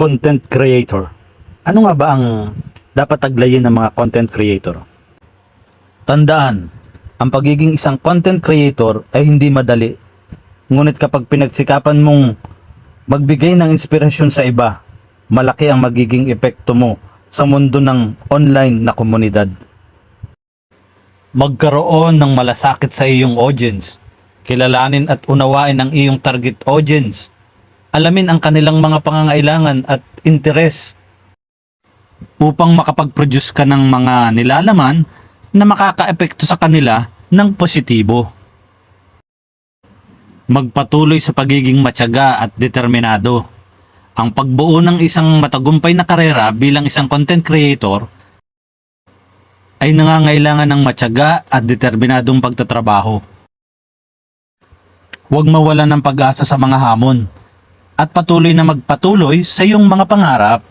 content creator. Ano nga ba ang dapat taglayin ng mga content creator? Tandaan, ang pagiging isang content creator ay hindi madali. Ngunit kapag pinagsikapan mong magbigay ng inspirasyon sa iba, malaki ang magiging epekto mo sa mundo ng online na komunidad. Magkaroon ng malasakit sa iyong audience. Kilalanin at unawain ang iyong target audience. Alamin ang kanilang mga pangangailangan at interes upang makapag-produce ka ng mga nilalaman na makakaepekto sa kanila ng positibo. Magpatuloy sa pagiging matyaga at determinado. Ang pagbuo ng isang matagumpay na karera bilang isang content creator ay nangangailangan ng matyaga at determinadong pagtatrabaho. Huwag mawalan ng pag-asa sa mga hamon at patuloy na magpatuloy sa iyong mga pangarap.